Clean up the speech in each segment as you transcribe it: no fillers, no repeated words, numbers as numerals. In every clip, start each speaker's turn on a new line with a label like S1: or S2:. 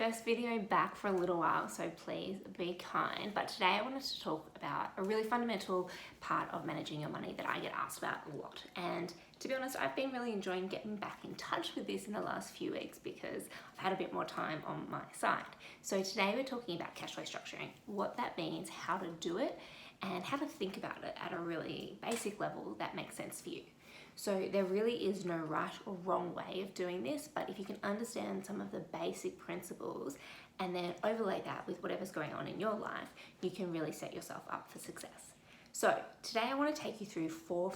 S1: first video back for a little while, so please be kind. But today I wanted to talk about a really fundamental part of managing your money that I get asked about a lot. And to be honest, I've been really enjoying getting back in touch with this in the last few weeks because I've had a bit more time on my side. So today we're talking about cash flow structuring, what that means, how to do it, and how to think about it at a really basic level that makes sense for you. So there really is no right or wrong way of doing this, but if you can understand some of the basic principles and then overlay that with whatever's going on in your life, you can really set yourself up for success. So today I want to take you through four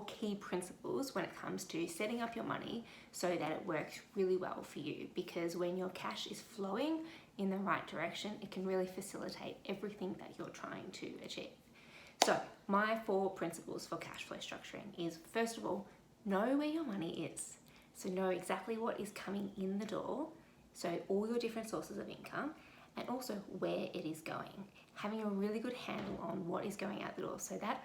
S1: key principles when it comes to setting up your money so that it works really well for you, because when your cash is flowing in the right direction, it can really facilitate everything that you're trying to achieve. So my 4 principles for cash flow structuring is, first of all, know where your money is. So know exactly what is coming in the door, so all your different sources of income, and also where it is going. Having a really good handle on what is going out the door. So that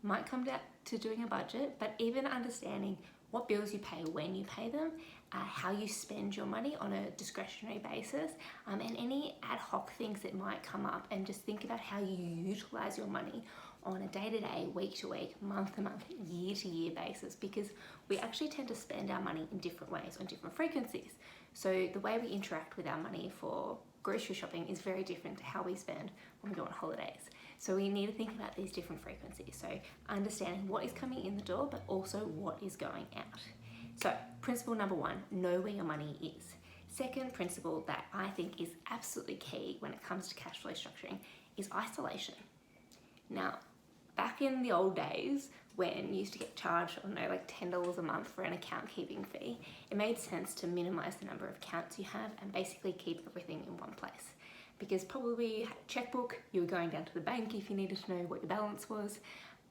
S1: might come down to doing a budget, but even understanding what bills you pay, when you pay them, how you spend your money on a discretionary basis, and any ad hoc things that might come up, and just think about how you utilize your money on a day-to-day, week-to-week, month-to-month, year-to-year basis, because we actually tend to spend our money in different ways on different frequencies. So the way we interact with our money for grocery shopping is very different to how we spend when we go on holidays. So we need to think about these different frequencies. So understanding what is coming in the door, but also what is going out. So principle number 1, know where your money is. Second principle that I think is absolutely key when it comes to cash flow structuring is isolation. Now, back in the old days when you used to get charged, I don't know, like $10 a month for an account keeping fee, it made sense to minimize the number of accounts you have and basically keep everything in one place. Because probably you had a checkbook, you were going down to the bank if you needed to know what your balance was.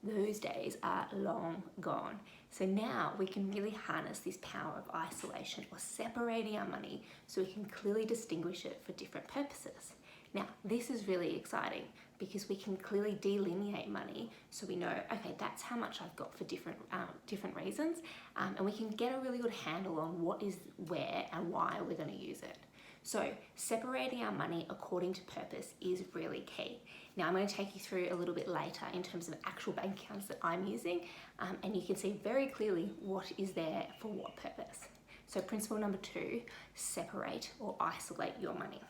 S1: Those days are long gone. So now we can really harness this power of isolation, or separating our money, so we can clearly distinguish it for different purposes. Now, this is really exciting because we can clearly delineate money, so we know, okay, that's how much I've got for different reasons, and we can get a really good handle on what is where and why we're going to use it. So separating our money according to purpose is really key. Now I'm going to take you through a little bit later in terms of actual bank accounts that I'm using, and you can see very clearly what is there for what purpose. So principle number 2, separate or isolate your money.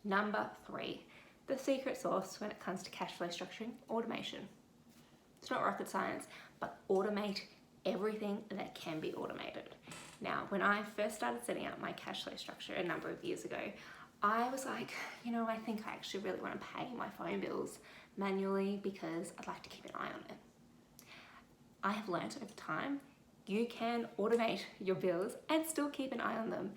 S1: Number 3, the secret sauce when it comes to cash flow structuring, automation. It's not rocket science, but automate everything that can be automated. Now, when I first started setting up my cash flow structure a number of years ago, I was like, I think I actually really want to pay my phone bills manually because I'd like to keep an eye on it. I have learned over time, you can automate your bills and still keep an eye on them.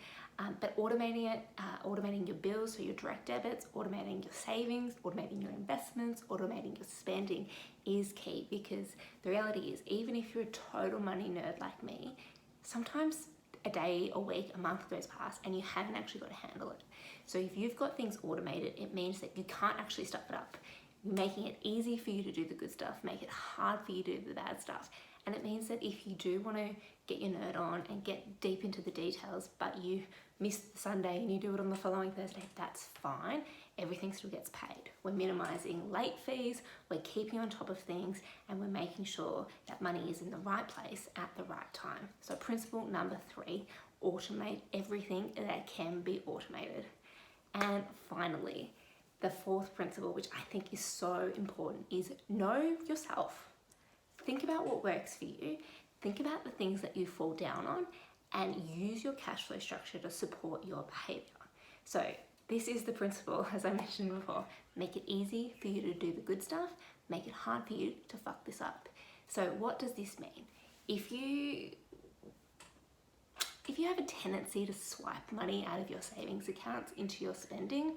S1: But automating your bills, so your direct debits, automating your savings, automating your investments, automating your spending is key, because the reality is, even if you're a total money nerd like me, sometimes a day, a week, a month goes past and you haven't actually got to handle it. So if you've got things automated, it means that you can't actually stuff it up. You're making it easy for you to do the good stuff, make it hard for you to do the bad stuff. And it means that if you do want to get your nerd on and get deep into the details, but you miss the Sunday and you do it on the following Thursday, that's fine. Everything still gets paid. We're minimizing late fees, we're keeping on top of things, and we're making sure that money is in the right place at the right time. So principle number 3, automate everything that can be automated. And finally, the 4th principle, which I think is so important, is know yourself. Think about what works for you. Think about the things that you fall down on, and use your cash flow structure to support your behavior. So this is the principle, as I mentioned before. Make it easy for you to do the good stuff. Make it hard for you to fuck this up. So what does this mean? If you have a tendency to swipe money out of your savings accounts into your spending,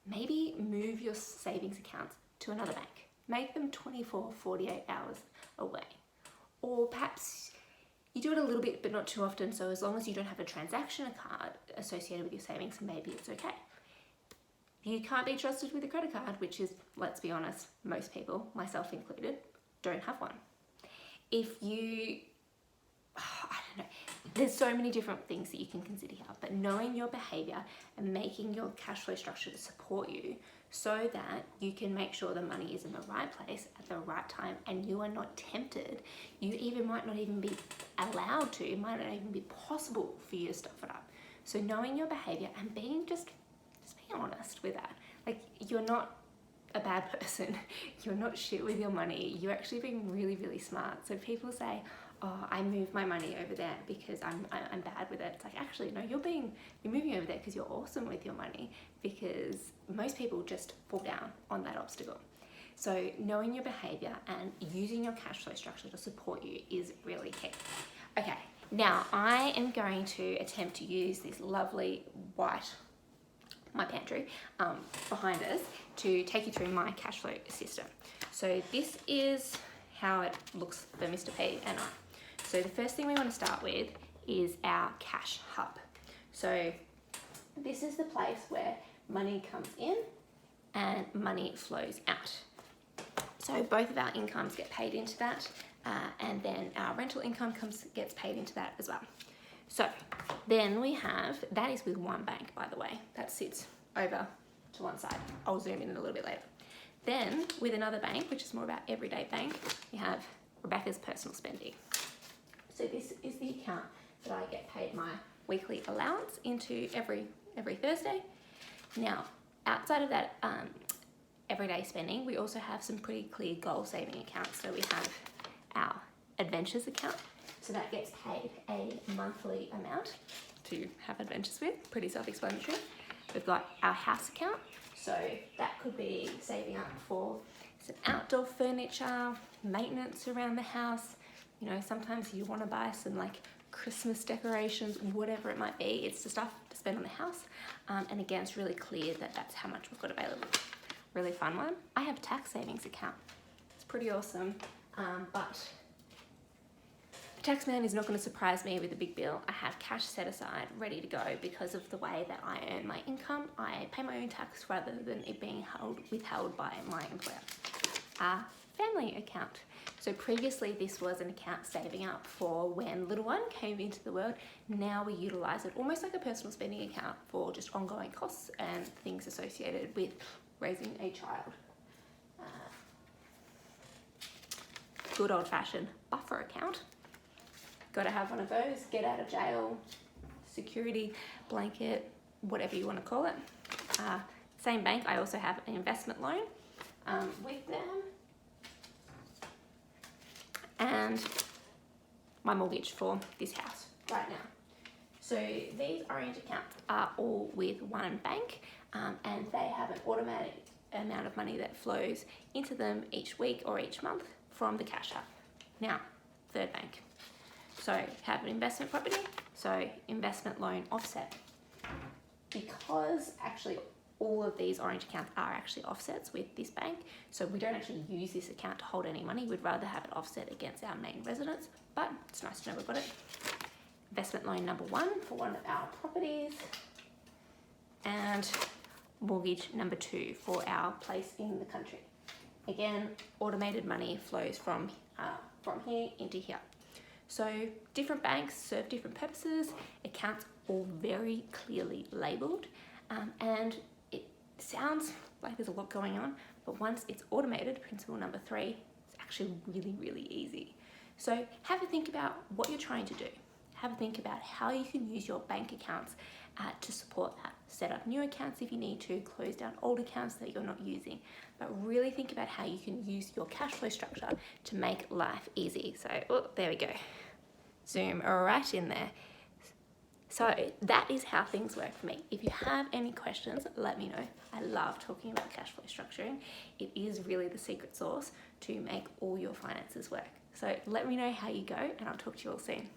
S1: maybe move your savings accounts to another bank. Make them 24, 48 hours away. Or perhaps you do it a little bit, but not too often, so as long as you don't have a transaction card associated with your savings, maybe it's okay. You can't be trusted with a credit card, which is, let's be honest, most people, myself included, don't have one. If you, I don't know, There's so many different things that you can consider here, but knowing your behavior and making your cash flow structure to support you so that you can make sure the money is in the right place at the right time and you are not tempted. You even might not even be allowed to, it might not even be possible for you to stuff it up. So knowing your behavior and being just being honest with that. Like, you're not a bad person, you're not shit with your money, you're actually being really, really smart. So people say, oh, I move my money over there because I'm bad with it. It's like, actually, no, you're moving over there because you're awesome with your money, because most people just fall down on that obstacle. So knowing your behavior and using your cash flow structure to support you is really key. Okay, now I am going to attempt to use this lovely white, my pantry, behind us to take you through my cash flow system. So this is how it looks for Mr. P and I. So the first thing we want to start with is our cash hub. So this is the place where money comes in and money flows out. So both of our incomes get paid into that, and then our rental income gets paid into that as well. So then we have, that is with one bank, by the way, that sits over to one side. I'll zoom in a little bit later. Then with another bank, which is more about everyday bank, we have Rebecca's personal spending. So this is the account that I get paid my weekly allowance into every Thursday. Now, outside of that everyday spending, we also have some pretty clear goal saving accounts. So we have our adventures account. So that gets paid a monthly amount to have adventures with, pretty self-explanatory. We've got our house account. So that could be saving up for some outdoor furniture, maintenance around the house. You know, sometimes you want to buy some like Christmas decorations, whatever it might be. It's the stuff to spend on the house. And again, it's really clear that that's how much we've got available. Really fun one. I have a tax savings account. It's pretty awesome. But the tax man is not going to surprise me with a big bill. I have cash set aside, ready to go, because of the way that I earn my income. I pay my own tax rather than it being withheld by my employer. Family account. So previously this was an account saving up for when little one came into the world. Now we utilize it almost like a personal spending account for just ongoing costs and things associated with raising a child. Good old fashioned buffer account. Got to have one of those, get out of jail, security blanket, whatever you want to call it. Same bank, I also have an investment loan with them. And my mortgage for this house right now. So these orange accounts are all with one bank, and they have an automatic amount of money that flows into them each week or each month from the cash hub. Now, third bank. So have an investment property, so investment loan offset. Because actually all of these orange accounts are actually offsets with this bank, so we don't actually use this account to hold any money. We'd rather have it offset against our main residence, but it's nice to know we've got it. Investment loan number 1 for one of our properties, and mortgage number 2 for our place in the country. Again, automated money flows from here into here. So different banks serve different purposes, accounts all very clearly labelled, and it sounds like there's a lot going on, but once it's automated, principle number 3, it's actually really, really easy. So have a think about what you're trying to do. Have a think about how you can use your bank accounts to support that. Set up new accounts if you need to, close down old accounts that you're not using, but really think about how you can use your cash flow structure to make life easy. So, oh, there we go. Zoom right in there. So that is how things work for me. If you have any questions, let me know. I love talking about cash flow structuring. It is really the secret sauce to make all your finances work. So let me know how you go, and I'll talk to you all soon.